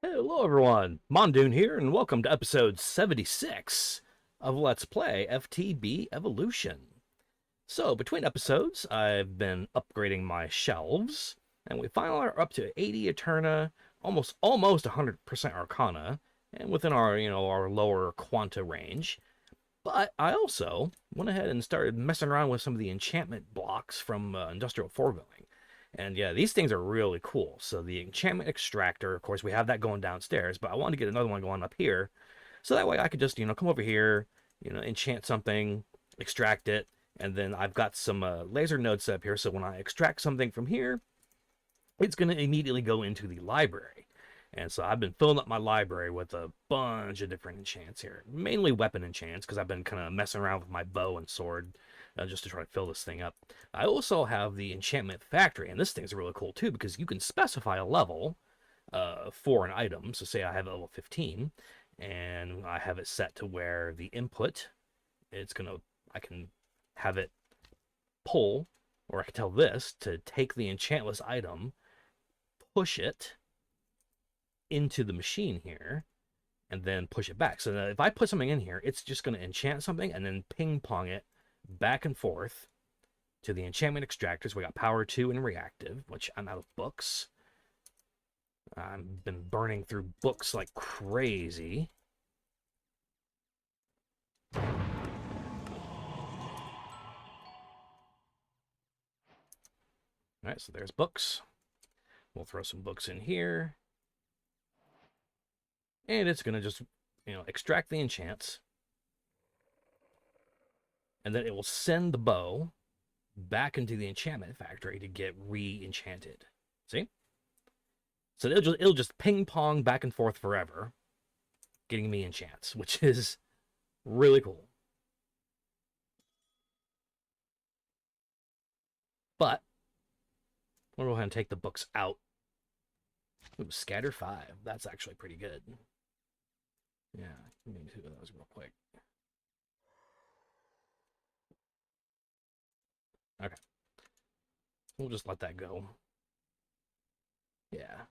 Hello everyone, Mondune here, and welcome to episode 76 of Let's Play FTB Evolution. So, between episodes, I've been upgrading my shelves, and we finally are up to 80 Eterna, almost 100% Arcana, and within our lower Quanta range. But I also went ahead and started messing around with some of the enchantment blocks from Industrial Foregoing. And yeah, these things are really cool. So the Enchantment Extractor, of course, we have that going downstairs, but I wanted to get another one going up here. So that way I could just, come over here, enchant something, extract it, and then I've got some laser nodes set up here. So when I extract something from here, it's going to immediately go into the library. And so I've been filling up my library with a bunch of different enchants here, mainly weapon enchants, because I've been kind of messing around with my bow and sword just to try to fill this thing up. I also have the enchantment factory, and this thing's really cool too, because you can specify a level for an item. So say I have a level 15, and I have it set to where the input, I can have it pull, or I can tell this to take the enchantless item, push it into the machine here, and then push it back. So if I put something in here, it's just going to enchant something and then ping pong it back and forth to the enchantment extractors. We got power 2 and reactive, which I'm out of books. I've been burning through books like crazy. All right, so there's books. We'll throw some books in here. And it's going to just, extract the enchants. And then it will send the bow back into the enchantment factory to get re-enchanted. See? So it'll just ping pong back and forth forever, getting me enchants, which is really cool. But we'll go ahead and take the books out. Ooh, scatter 5. That's actually pretty good. Yeah, let me do those real quick. Okay. We'll just let that go. Yeah.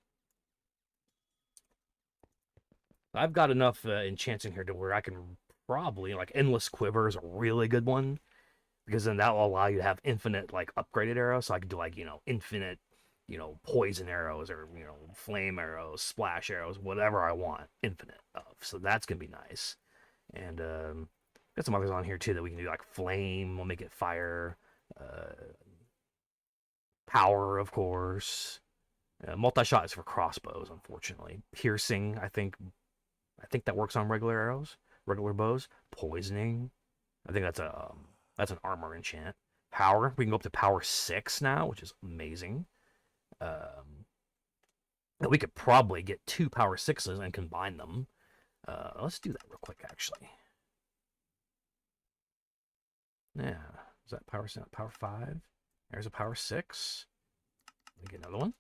I've got enough enchants in here to where I can probably, like, Endless Quiver is a really good one, because then that will allow you to have infinite, like, upgraded arrows. So I can do, like, infinite, poison arrows, or, flame arrows, splash arrows, whatever I want, infinite of. So that's going to be nice. And got some others on here, too, that we can do, like flame, we'll make it fire, power, of course. Multi-shot is for crossbows, unfortunately. Piercing, I think that works on regular arrows, regular bows. Poisoning, I think that's an armor enchant. Power, we can go up to power 6 now, which is amazing. We could probably get 2 power 6s and combine them. Let's do that real quick, actually. Yeah, is that power 5? There's a power 6. Let me get another one.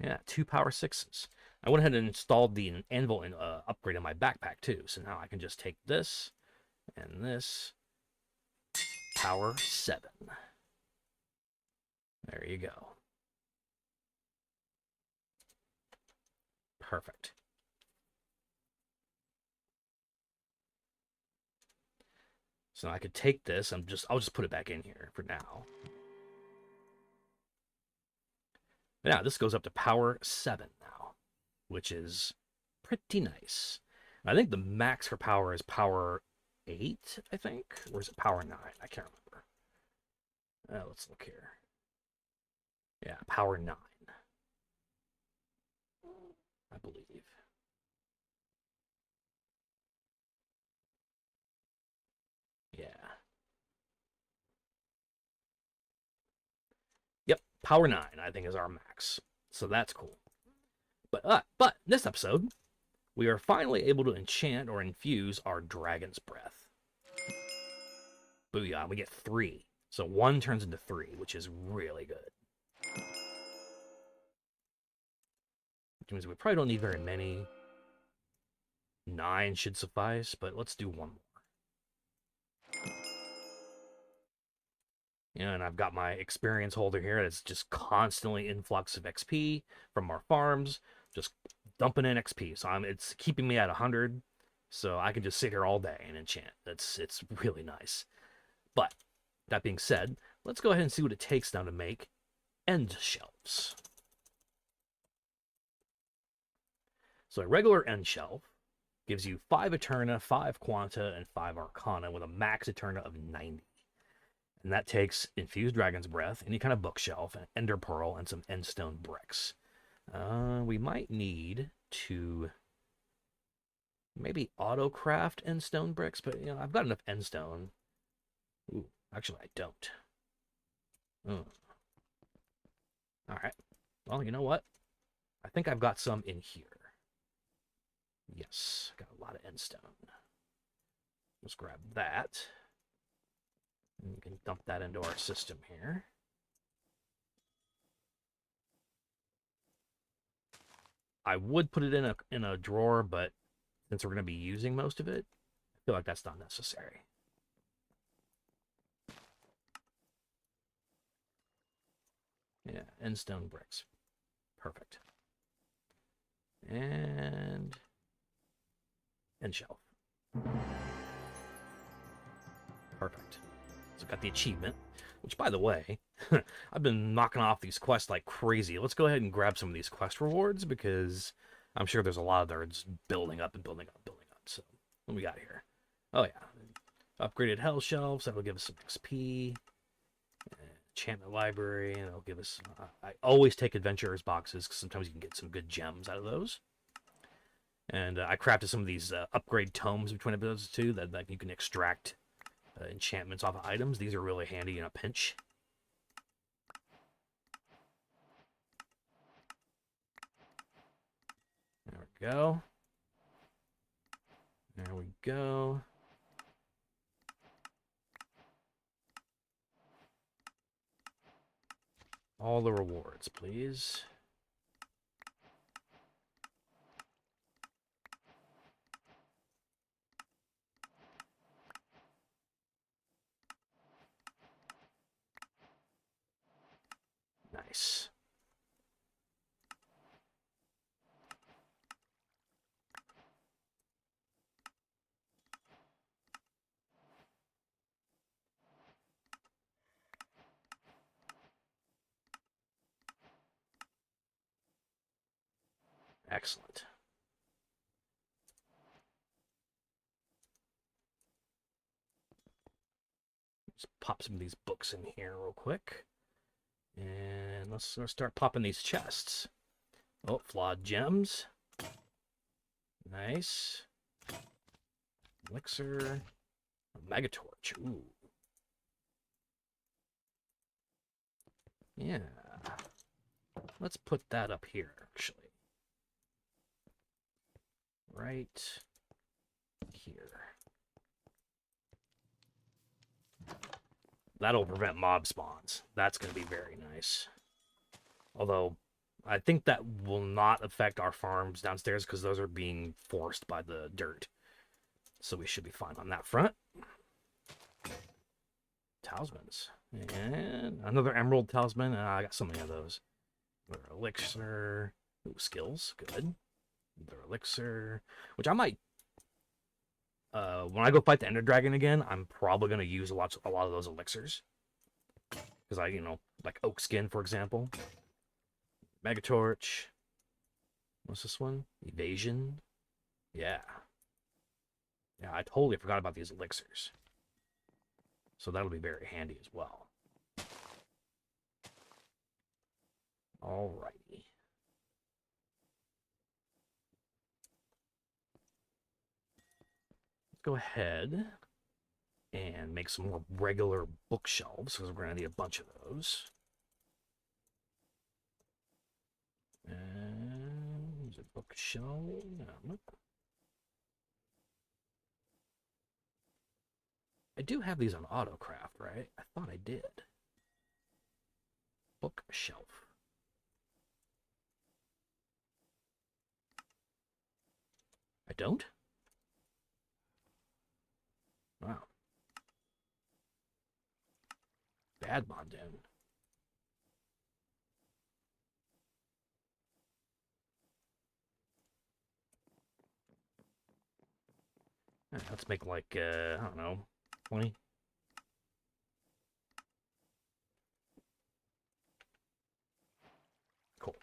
Yeah, 2 power 6s. I went ahead and installed the anvil and upgrade in my backpack too. So now I can just take this and this. Power 7. There you go. Perfect. So I could take this. I'll just put it back in here for now. Now this goes up to power 7 now, which is pretty nice. I think the max for power is power 8, I think. Or is it power 9? I can't remember. Let's look here. Yeah, power 9, I believe. Yeah. Yep, power 9, I think, is our max. So that's cool. But this episode, we are finally able to enchant or infuse our Dragon's Breath. Booyah, we get 3. So 1 turns into 3, which is really good. Which means we probably don't need very many. 9 should suffice, but let's do 1 more. And I've got my experience holder here that's just constantly influx of XP from our farms. just dumping in XP. So it's keeping me at 100, so I can just sit here all day and enchant. It's really nice. But that being said, let's go ahead and see what it takes now to make Endshelves. So a regular Endshelf gives you 5 Eterna, 5 Quanta, and 5 Arcana with a max Eterna of 90. And that takes Infused Dragon's Breath, any kind of bookshelf, an Ender Pearl, and some Endstone bricks. We might need to maybe auto-craft Endstone bricks, but, I've got enough Endstone. Ooh, actually, I don't. All right. Well, you know what? I think I've got some in here. Yes, got a lot of Endstone. Let's grab that. And we can dump that into our system here. I would put it in a drawer, but since we're going to be using most of it, I feel like that's not necessary. Yeah, Endstone bricks. Perfect. And Endshelf. Perfect. So got the achievement, which, by the way, I've been knocking off these quests like crazy. Let's go ahead and grab some of these quest rewards because I'm sure there's a lot of them just building up and building up, building up. So what we got here? Oh yeah, upgraded hell shelves. That'll give us some XP. Enchantment Library, and it'll give us. I always take adventurers boxes because sometimes you can get some good gems out of those. And I crafted some of these upgrade tomes between episodes too that you can extract enchantments off of items. These are really handy in a pinch. There we go. There we go. All the rewards, please. Nice. Excellent. Let's pop some of these books in here real quick. And let's start popping these chests. Oh, flawed gems. Nice. Elixir. A Megatorch. Ooh. Yeah. Let's put that up here, actually. Right here. That'll prevent mob spawns. That's going to be very nice. Although, I think that will not affect our farms downstairs because those are being forced by the dirt. So we should be fine on that front. Talismans. And another emerald talisman. I got so many of those. Another elixir. Ooh, skills. Good. Another elixir. Which I might... when I go fight the Ender Dragon again, I'm probably going to use a lot of those elixirs. Because like oak skin, for example. Megatorch. What's this one? Evasion. Yeah. Yeah, I totally forgot about these elixirs. So that'll be very handy as well. Alrighty. Let's go ahead and make some more regular bookshelves because we're going to need a bunch of those. And is it bookshelf? No. I do have these on AutoCraft, right? I thought I did. Bookshelf. I don't? Wow. Bad Mondune. Right, let's make like, I don't know, 20. Cool.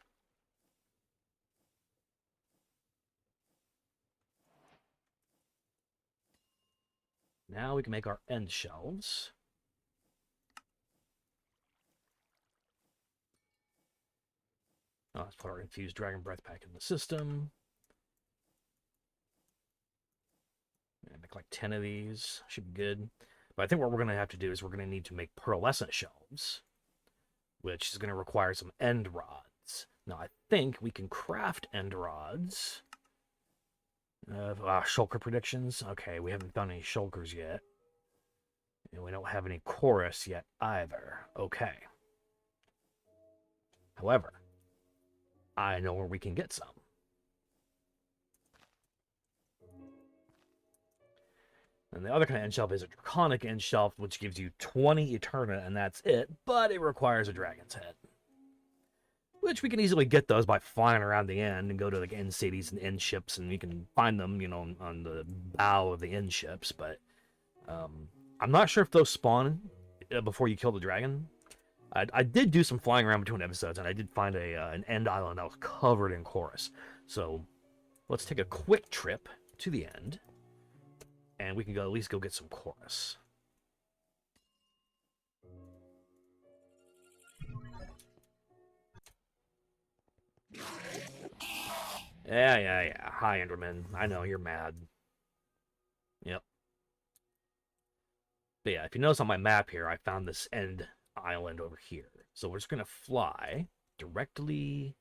Now we can make our end shelves. Let's put our infused dragon breath pack in the system. And make like 10 of these. Should be good. But I think what we're going to have to do is we're going to need to make pearlescent shelves, which is going to require some end rods. Now, I think we can craft end rods. Shulker predictions. Okay, we haven't found any shulkers yet. And we don't have any chorus yet either. Okay. However, I know where we can get some. And the other kind of end shelf is a draconic end shelf, which gives you 20 Eterna, and that's it. But it requires a dragon's head. Which we can easily get those by flying around the end and go to like end cities and end ships, and you can find them, you know, on the bow of the end ships. But I'm not sure if those spawn before you kill the dragon. I did do some flying around between episodes, and I did find an end island that was covered in chorus. So let's take a quick trip to the end, and we can at least go get some chorus. Yeah. Hi, Enderman. I know, you're mad. Yep. But yeah, if you notice on my map here, I found this end island over here. So we're just going to fly directly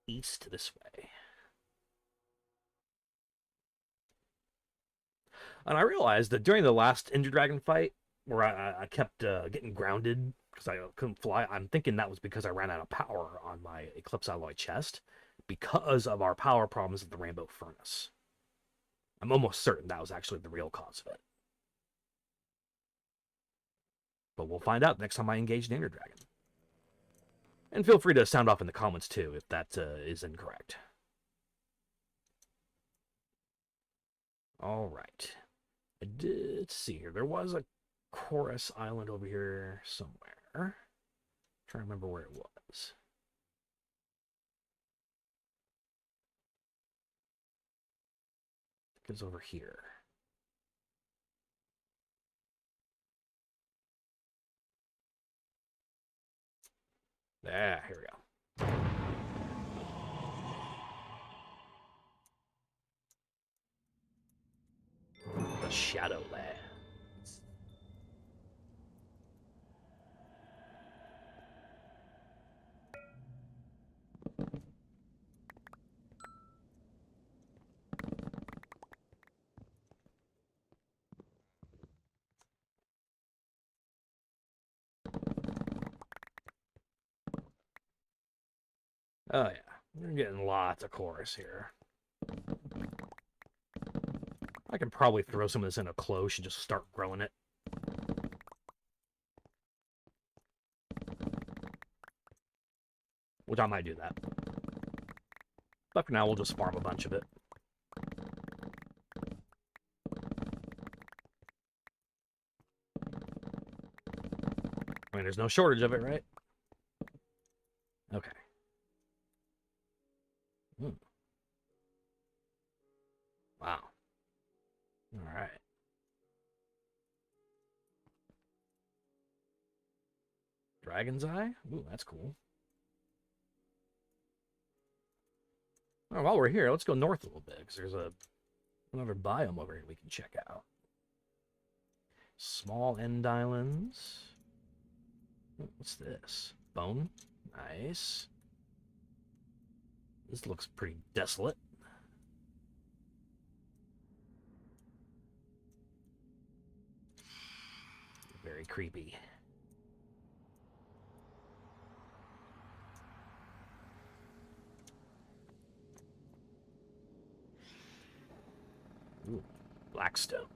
east this way. And I realized that during the last Ender Dragon fight, where I kept getting grounded because I couldn't fly, I'm thinking that was because I ran out of power on my Eclipse Alloy chest because of our power problems at the Rainbow Furnace. I'm almost certain that was actually the real cause of it. But we'll find out next time I engage the Ender Dragon. And feel free to sound off in the comments too if that is incorrect. All right. Let's see here. There was a chorus island over here somewhere. I'm trying to remember where it was. I think it's over here. Here we go. The Shadowlands. Oh yeah, we're getting lots of chorus here. I can probably throw some of this in a cloche and just start growing it. Which I might do that. But for now, we'll just farm a bunch of it. I mean, there's no shortage of it, right? Okay. Wow. All right. Dragon's Eye? Ooh, that's cool. Oh, while we're here, let's go north a little bit, because there's another biome over here we can check out. Small end islands. What's this? Bone? Nice. This looks pretty desolate. Very creepy. Ooh, Blackstone.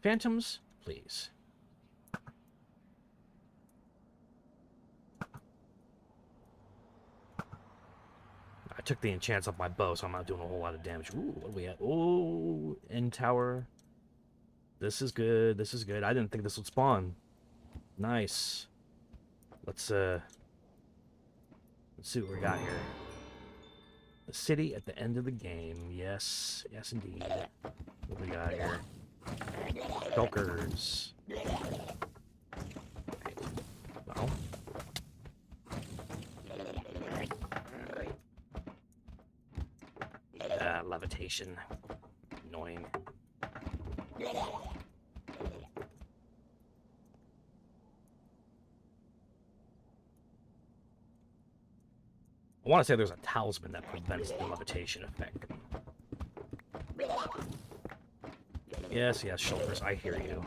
Phantoms, please. took the enchants off my bow, so I'm not doing a whole lot of damage. Ooh, what do we have? Ooh, end tower. This is good. This is good. I didn't think this would spawn. Nice. Let's see what we got here. The city at the end of the game. Yes. Yes, indeed. What do we got here? Shulkers. Well. Levitation. Annoying. I want to say there's a talisman that prevents the levitation effect. Yes, yes, Shulkers, I hear you.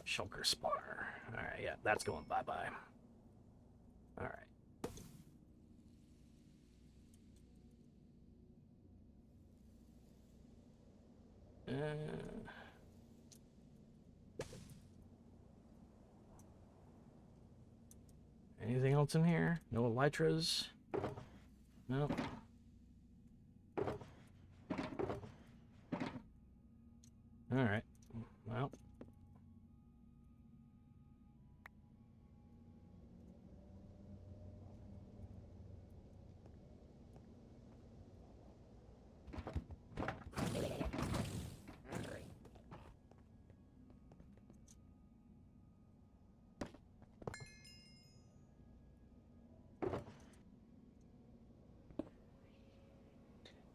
Shulker spawner. Alright, yeah, that's going bye-bye. Alright. Anything else in here? No elytras? No. Alright. Well.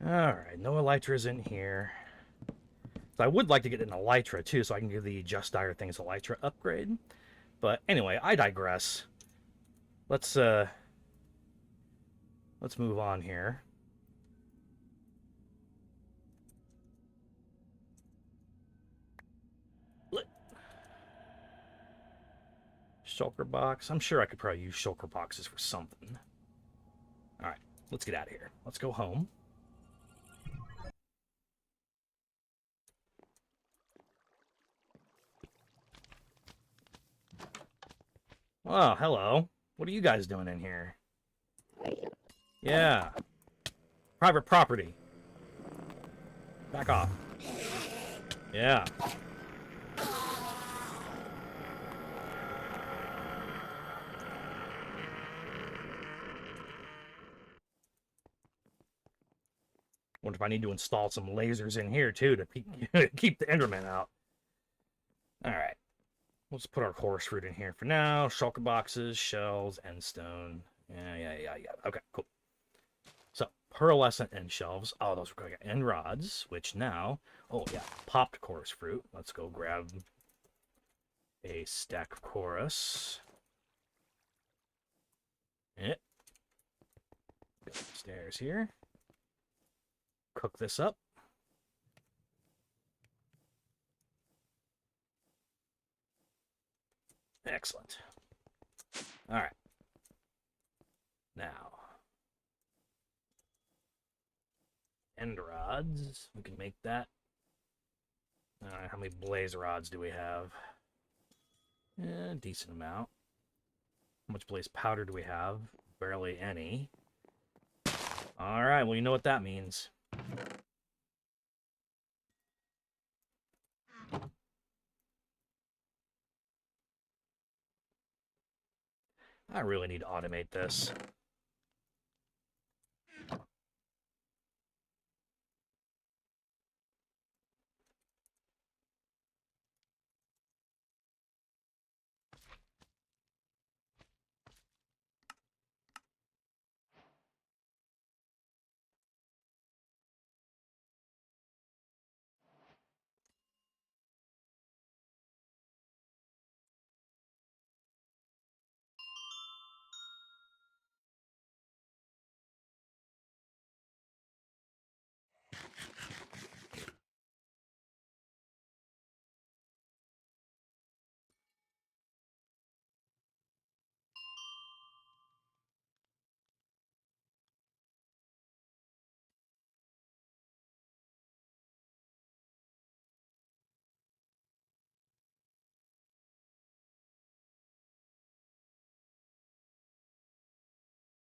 Alright, no elytras in here. So I would like to get an elytra too, so I can give the Just Dire Things elytra upgrade. But anyway, I digress. Let's move on here. Shulker box. I'm sure I could probably use shulker boxes for something. Alright, let's get out of here. Let's go home. Oh, hello. What are you guys doing in here? Yeah. Private property. Back off. Yeah. Wonder if I need to install some lasers in here, too, to keep the Enderman out. Alright. Let's put our chorus fruit in here for now. Shulker boxes, shells, endstone. Yeah. Okay, cool. So, Pearlescent End Shelves. Oh, those are good. End rods, which now... Oh, yeah. Popped chorus fruit. Let's go grab a stack of chorus. Yeah. Go upstairs here. Cook this up. Excellent. All right. Now, end rods. We can make that. All right, how many blaze rods do we have? Decent amount. How much blaze powder do we have? Barely any. All right, well, you know what that means. I really need to automate this.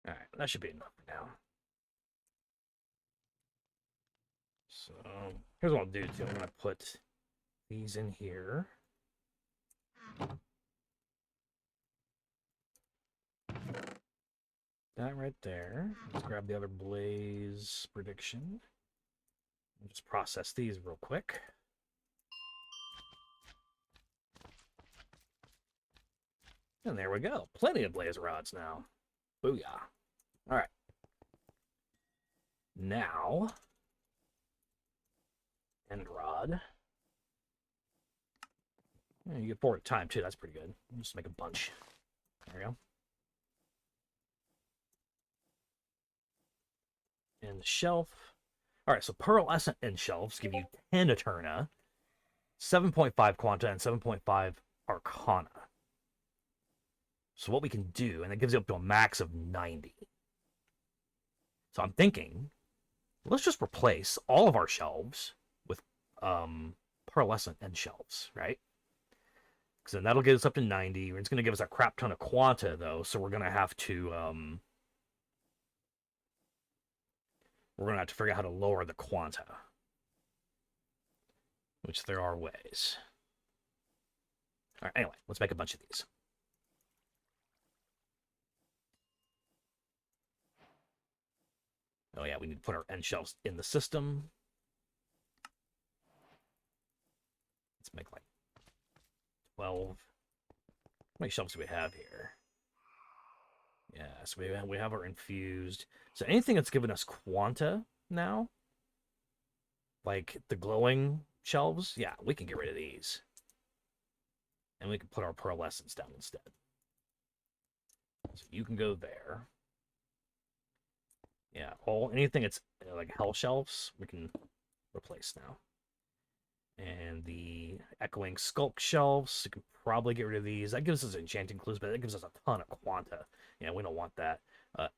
All right, that should be enough for now. So here's what I'll do too. I'm gonna put these in here. That right there. Let's grab the other blaze prediction. I'll just process these real quick. And there we go. Plenty of blaze rods now. Booyah. All right. Now, end rod. Yeah, you get 4 at a time too. That's pretty good. Just make a bunch. There we go. And the shelf. All right, so Pearlescent End Shelves give you 10 Eterna, 7.5 Quanta, and 7.5 Arcana. So what we can do, and it gives you up to a max of 90. So I'm thinking, let's just replace all of our shelves with Pearlescent End Shelves, right? Because then that'll get us up to 90. It's going to give us a crap ton of Quanta, though, so we're going to have to figure out how to lower the Quanta, which there are ways. All right, anyway, let's make a bunch of these. Oh yeah, we need to put our end shelves in the system. Let's make like 12. How many shelves do we have here? Yeah, so we have our infused. So anything that's given us Quanta now, like the glowing shelves, yeah, we can get rid of these. And we can put our pearlescence down instead. So you can go there. Yeah, anything that's like hell shelves, we can replace now. And the echoing skulk shelves, you can probably get rid of these. That gives us enchanting clues, but that gives us a ton of Quanta. Yeah, we don't want that.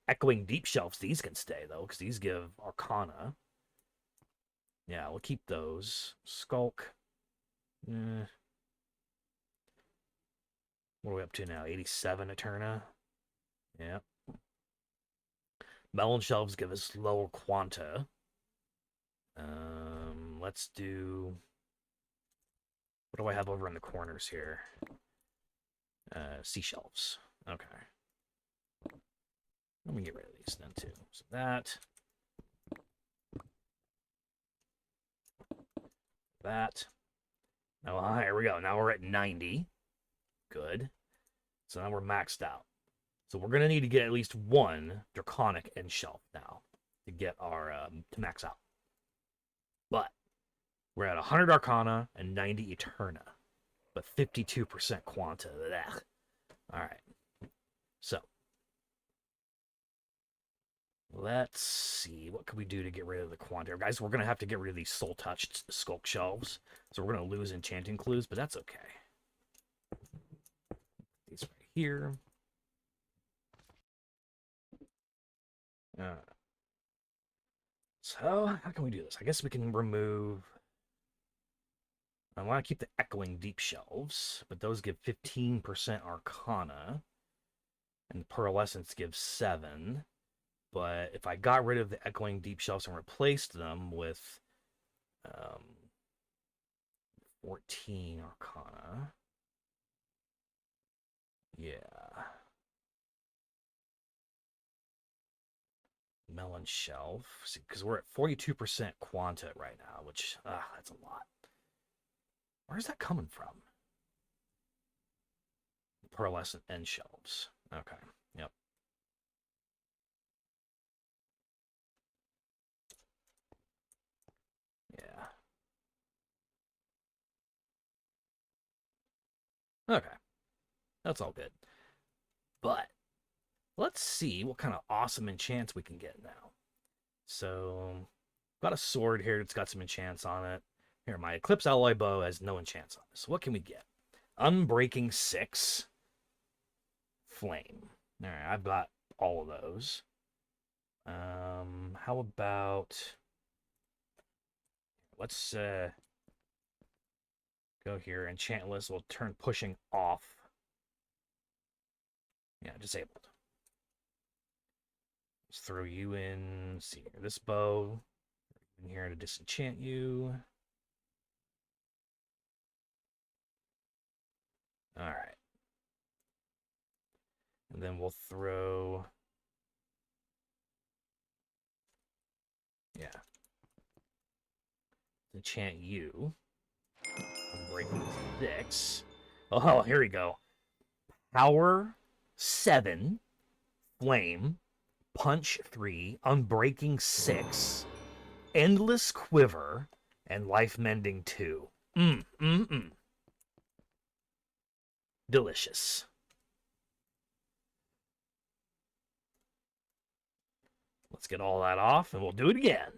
Echoing deep shelves, these can stay though, because these give Arcana. Yeah, we'll keep those. Skulk. What are we up to now? 87 Eterna. Yeah. Melon shelves give us lower Quanta. Let's do... What do I have over in the corners here? Sea shelves. Okay. Let me get rid of these then too. So that. That. Now, here we go. Now we're at 90. Good. So now we're maxed out. So we're going to need to get at least one Draconic end shelf now to get our, to max out. But we're at 100 Arcana and 90 Eterna, but 52% Quanta. Ugh. All right. So let's see. What can we do to get rid of the Quanta? Guys, we're going to have to get rid of these soul-touched skulk shelves. So we're going to lose enchanting clues, but that's okay. These right here. So how can we do this? I guess we can remove... I want to keep the echoing deep shelves, but those give 15% Arcana, and the pearlescence gives 7. But if I got rid of the echoing deep shelves and replaced them with 14 Arcana, yeah. Melon shelf, because we're at 42% Quanta right now, which that's a lot. Where's that coming from? Pearlescent end shelves. Okay. Yep. Yeah. Okay. That's all good. But let's see what kind of awesome enchants we can get now. So, got a sword here that's got some enchants on it. Here, my Eclipse Alloy Bow has no enchants on it. So what can we get? Unbreaking 6. Flame. All right, I've got all of those. How about... Let's go here. Enchantless will turn pushing off. Yeah, disabled. Let's throw you in. Let's see here. This bow. In here to disenchant you. All right. And then we'll throw. Yeah. Enchant you. I'm breaking 6. Oh, here we go. Power 7. Flame. Punch 3. Unbreaking 6. Endless Quiver. And Lifemending 2. Delicious. Let's get all that off, and we'll do it again.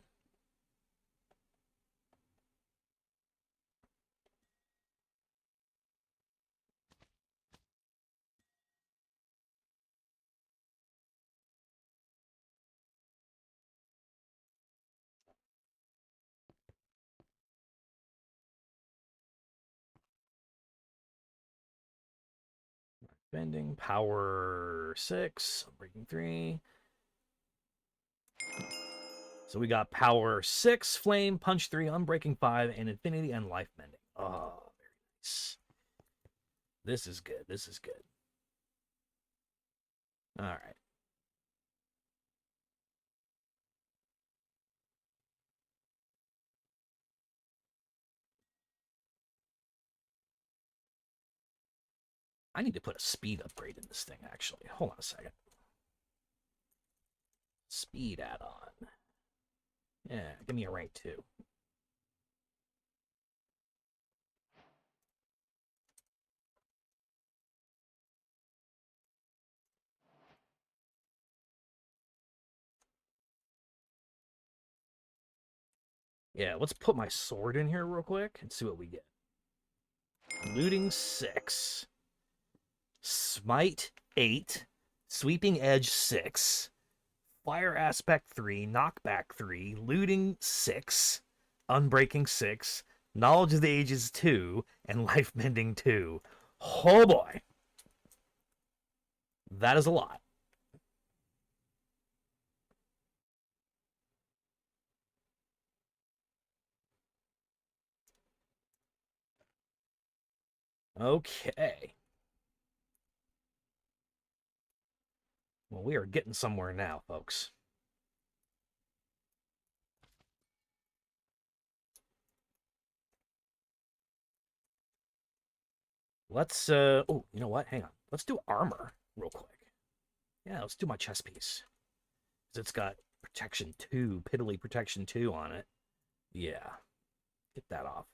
Bending, power 6, breaking 3. So we got power 6, flame, punch 3, unbreaking 5, and infinity and life mending. Oh, very nice. This is good. This is good. All right. I need to put a speed upgrade in this thing, actually. Hold on a second. Speed add-on. Yeah, give me a rank 2. Yeah, let's put my sword in here real quick and see what we get. Looting 6. Smite 8. Sweeping Edge 6. Fire Aspect 3. Knockback 3. Looting 6. Unbreaking 6. Knowledge of the Ages 2. And Life Mending 2. Oh boy. That is a lot. Okay. Well, we are getting somewhere now, folks. Let's, oh, you know what? Hang on. Let's do armor real quick. Yeah, let's do my chest piece. It's got protection 2, piddly protection 2 on it. Yeah. Get that off.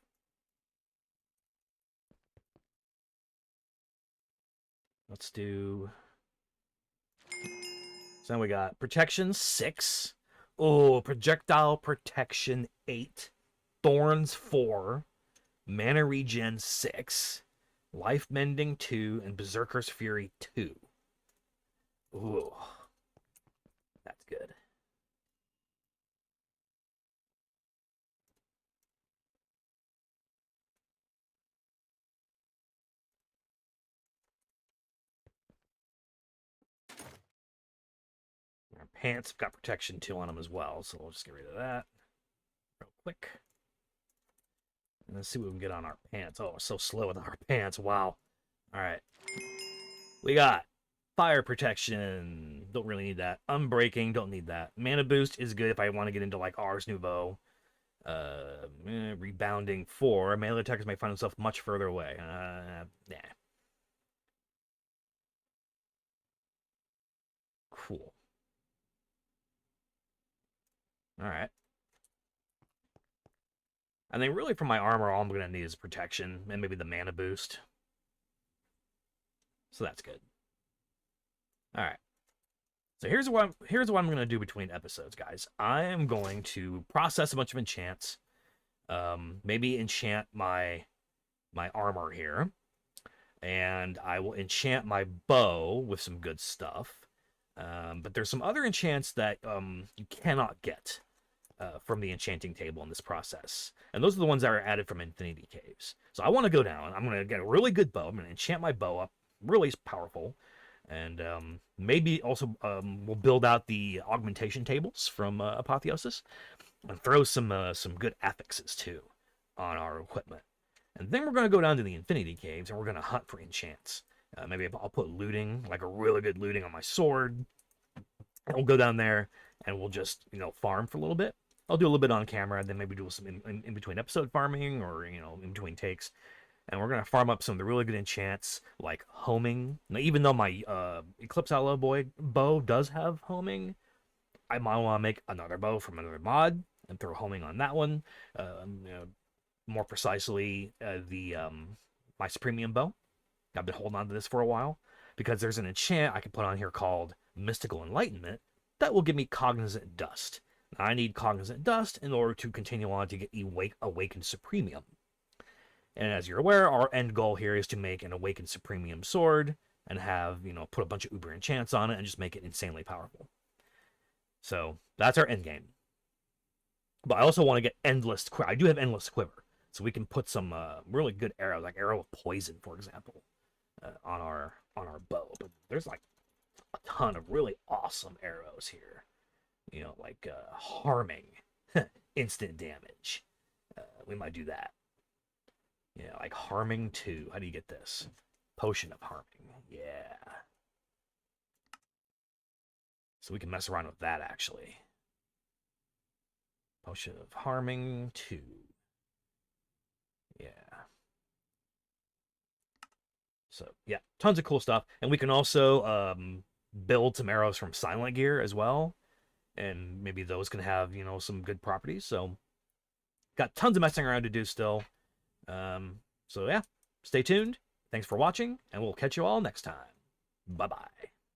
Let's do... So then we got protection 6. Oh, projectile protection 8. Thorns 4. Mana regen 6. Life mending 2. And Berserker's Fury 2. Ooh. That's good. Our pants have got protection 2 on them as well, so we'll just get rid of that real quick. And let's see what we can get on our pants. Oh, we're so slow with our pants. Wow. All right. We got fire protection. Don't really need that. Unbreaking. Don't need that. Mana boost is good if I want to get into like Ars Nouveau. Rebounding 4. Melee attackers may find themselves much further away. Nah. Cool. All right. I think really for my armor, all I'm going to need is protection and maybe the mana boost. So that's good. All right. So here's what I'm going to do between episodes, guys. I am going to process a bunch of enchants. Maybe enchant my armor here. And I will enchant my bow with some good stuff. But there's some other enchants that you cannot get from the enchanting table in this process. And those are the ones that are added from Infinity Caves. So I want to go down. I'm going to get a really good bow. I'm going to enchant my bow up. Really powerful. And maybe also we'll build out the augmentation tables from Apotheosis and throw some good affixes too on our equipment. And then we're going to go down to the Infinity Caves and we're going to hunt for enchants. Maybe I'll put looting, like a really good looting on my sword. And we'll go down there and we'll just, farm for a little bit. I'll do a little bit on camera and then maybe do some in between episode farming or, in between takes. And we're going to farm up some of the really good enchants like homing. Now, even though my Eclipse Alloy bow does have homing, I might want to make another bow from another mod and throw homing on that one. More precisely, the my Supremium bow. I've been holding on to this for a while because there's an enchant I can put on here called Mystical Enlightenment that will give me Cognizant Dust. Now, I need Cognizant Dust in order to continue on to get Awakened Supremium. And as you're aware, our end goal here is to make an Awakened Supremium Sword and have, put a bunch of uber enchants on it and just make it insanely powerful. So that's our end game. But I also want to get endless Quiver. I do have endless Quiver, so we can put some really good arrows, like Arrow of Poison, for example, on our bow. But there's like a ton of really awesome arrows here. Like harming, instant damage. We might do that. Like harming 2. How do you get this? Potion of harming. Yeah. So we can mess around with that, actually. Potion of harming 2. Yeah. So, yeah, tons of cool stuff. And we can also build some arrows from Silent Gear as well. And maybe those can have, some good properties. So, got tons of messing around to do still. So, yeah, stay tuned. Thanks for watching, and we'll catch you all next time. Bye-bye.